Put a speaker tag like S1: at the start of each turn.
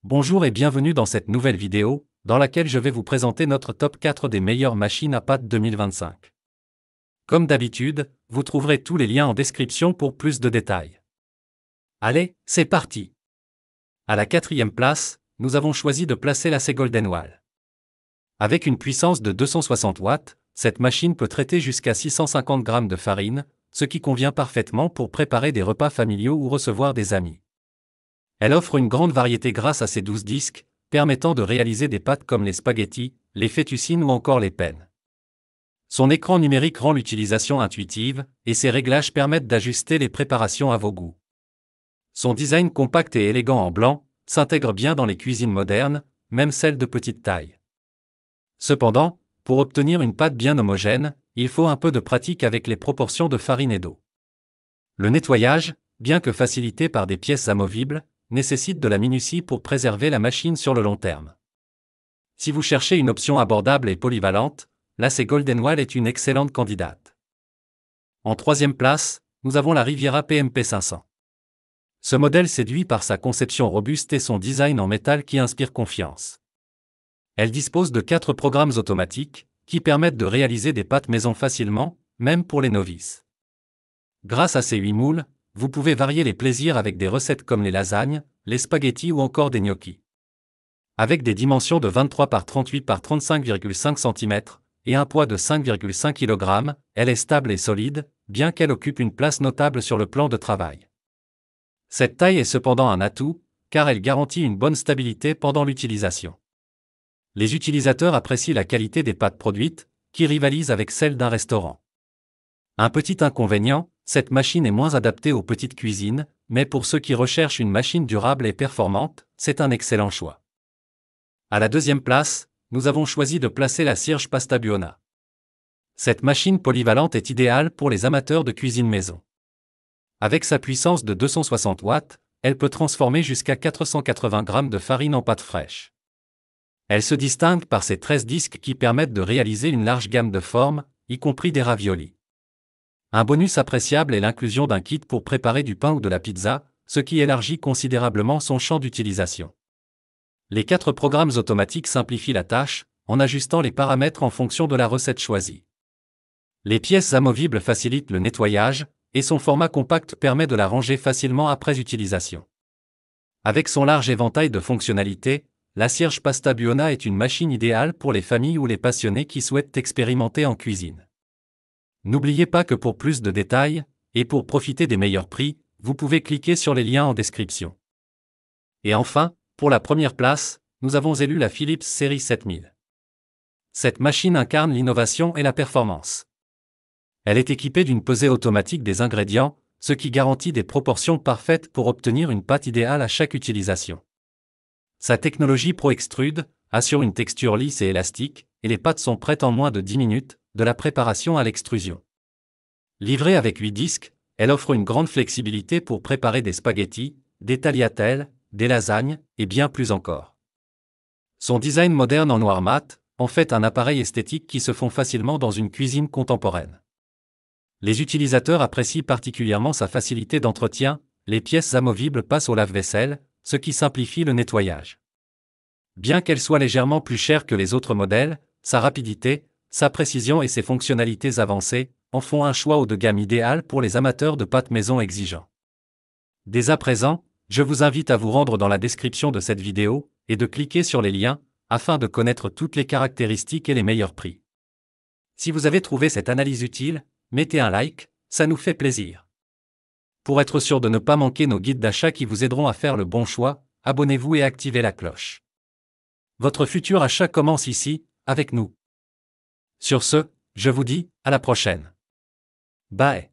S1: Bonjour et bienvenue dans cette nouvelle vidéo, dans laquelle je vais vous présenter notre top 4 des meilleures machines à pâte 2025. Comme d'habitude, vous trouverez tous les liens en description pour plus de détails. Allez, c'est parti! À la quatrième place, nous avons choisi de placer la Golden Wall. Avec une puissance de 260 watts, cette machine peut traiter jusqu'à 650 g de farine, ce qui convient parfaitement pour préparer des repas familiaux ou recevoir des amis. Elle offre une grande variété grâce à ses 12 disques, permettant de réaliser des pâtes comme les spaghettis, les fettuccines ou encore les penne. Son écran numérique rend l'utilisation intuitive, et ses réglages permettent d'ajuster les préparations à vos goûts. Son design compact et élégant en blanc s'intègre bien dans les cuisines modernes, même celles de petite taille. Cependant, pour obtenir une pâte bien homogène, il faut un peu de pratique avec les proportions de farine et d'eau. Le nettoyage, bien que facilité par des pièces amovibles, nécessite de la minutie pour préserver la machine sur le long terme. Si vous cherchez une option abordable et polyvalente, la Golden Wall est une excellente candidate. En troisième place, nous avons la Riviera PMP 500. Ce modèle séduit par sa conception robuste et son design en métal qui inspire confiance. Elle dispose de 4 programmes automatiques, qui permettent de réaliser des pâtes maison facilement, même pour les novices. Grâce à ces 8 moules, vous pouvez varier les plaisirs avec des recettes comme les lasagnes, les spaghettis ou encore des gnocchis. Avec des dimensions de 23 par 38 par 35,5 cm et un poids de 5,5 kg, elle est stable et solide, bien qu'elle occupe une place notable sur le plan de travail. Cette taille est cependant un atout, car elle garantit une bonne stabilité pendant l'utilisation. Les utilisateurs apprécient la qualité des pâtes produites, qui rivalisent avec celles d'un restaurant. Un petit inconvénient, cette machine est moins adaptée aux petites cuisines, mais pour ceux qui recherchent une machine durable et performante, c'est un excellent choix. À la deuxième place, nous avons choisi de placer la Sirge Pasta Buona. Cette machine polyvalente est idéale pour les amateurs de cuisine maison. Avec sa puissance de 260 watts, elle peut transformer jusqu'à 480 g de farine en pâte fraîche. Elle se distingue par ses 13 disques qui permettent de réaliser une large gamme de formes, y compris des raviolis. Un bonus appréciable est l'inclusion d'un kit pour préparer du pain ou de la pizza, ce qui élargit considérablement son champ d'utilisation. Les 4 programmes automatiques simplifient la tâche, en ajustant les paramètres en fonction de la recette choisie. Les pièces amovibles facilitent le nettoyage, et son format compact permet de la ranger facilement après utilisation. Avec son large éventail de fonctionnalités, la Sirge Pasta Buona est une machine idéale pour les familles ou les passionnés qui souhaitent expérimenter en cuisine. N'oubliez pas que pour plus de détails, et pour profiter des meilleurs prix, vous pouvez cliquer sur les liens en description. Et enfin, pour la première place, nous avons élu la Philips Série 7000. Cette machine incarne l'innovation et la performance. Elle est équipée d'une pesée automatique des ingrédients, ce qui garantit des proportions parfaites pour obtenir une pâte idéale à chaque utilisation. Sa technologie Pro Extrude assure une texture lisse et élastique, et les pâtes sont prêtes en moins de 10 minutes, de la préparation à l'extrusion. Livrée avec 8 disques, elle offre une grande flexibilité pour préparer des spaghettis, des tagliatelles, des lasagnes, et bien plus encore. Son design moderne en noir mat en fait un appareil esthétique qui se fond facilement dans une cuisine contemporaine. Les utilisateurs apprécient particulièrement sa facilité d'entretien, les pièces amovibles passent au lave-vaisselle, ce qui simplifie le nettoyage. Bien qu'elle soit légèrement plus chère que les autres modèles, sa rapidité, sa précision et ses fonctionnalités avancées en font un choix haut de gamme idéal pour les amateurs de pâtes maison exigeants. Dès à présent, je vous invite à vous rendre dans la description de cette vidéo et de cliquer sur les liens afin de connaître toutes les caractéristiques et les meilleurs prix. Si vous avez trouvé cette analyse utile, mettez un like, ça nous fait plaisir. Pour être sûr de ne pas manquer nos guides d'achat qui vous aideront à faire le bon choix, abonnez-vous et activez la cloche. Votre futur achat commence ici, avec nous. Sur ce, je vous dis, à la prochaine. Bye.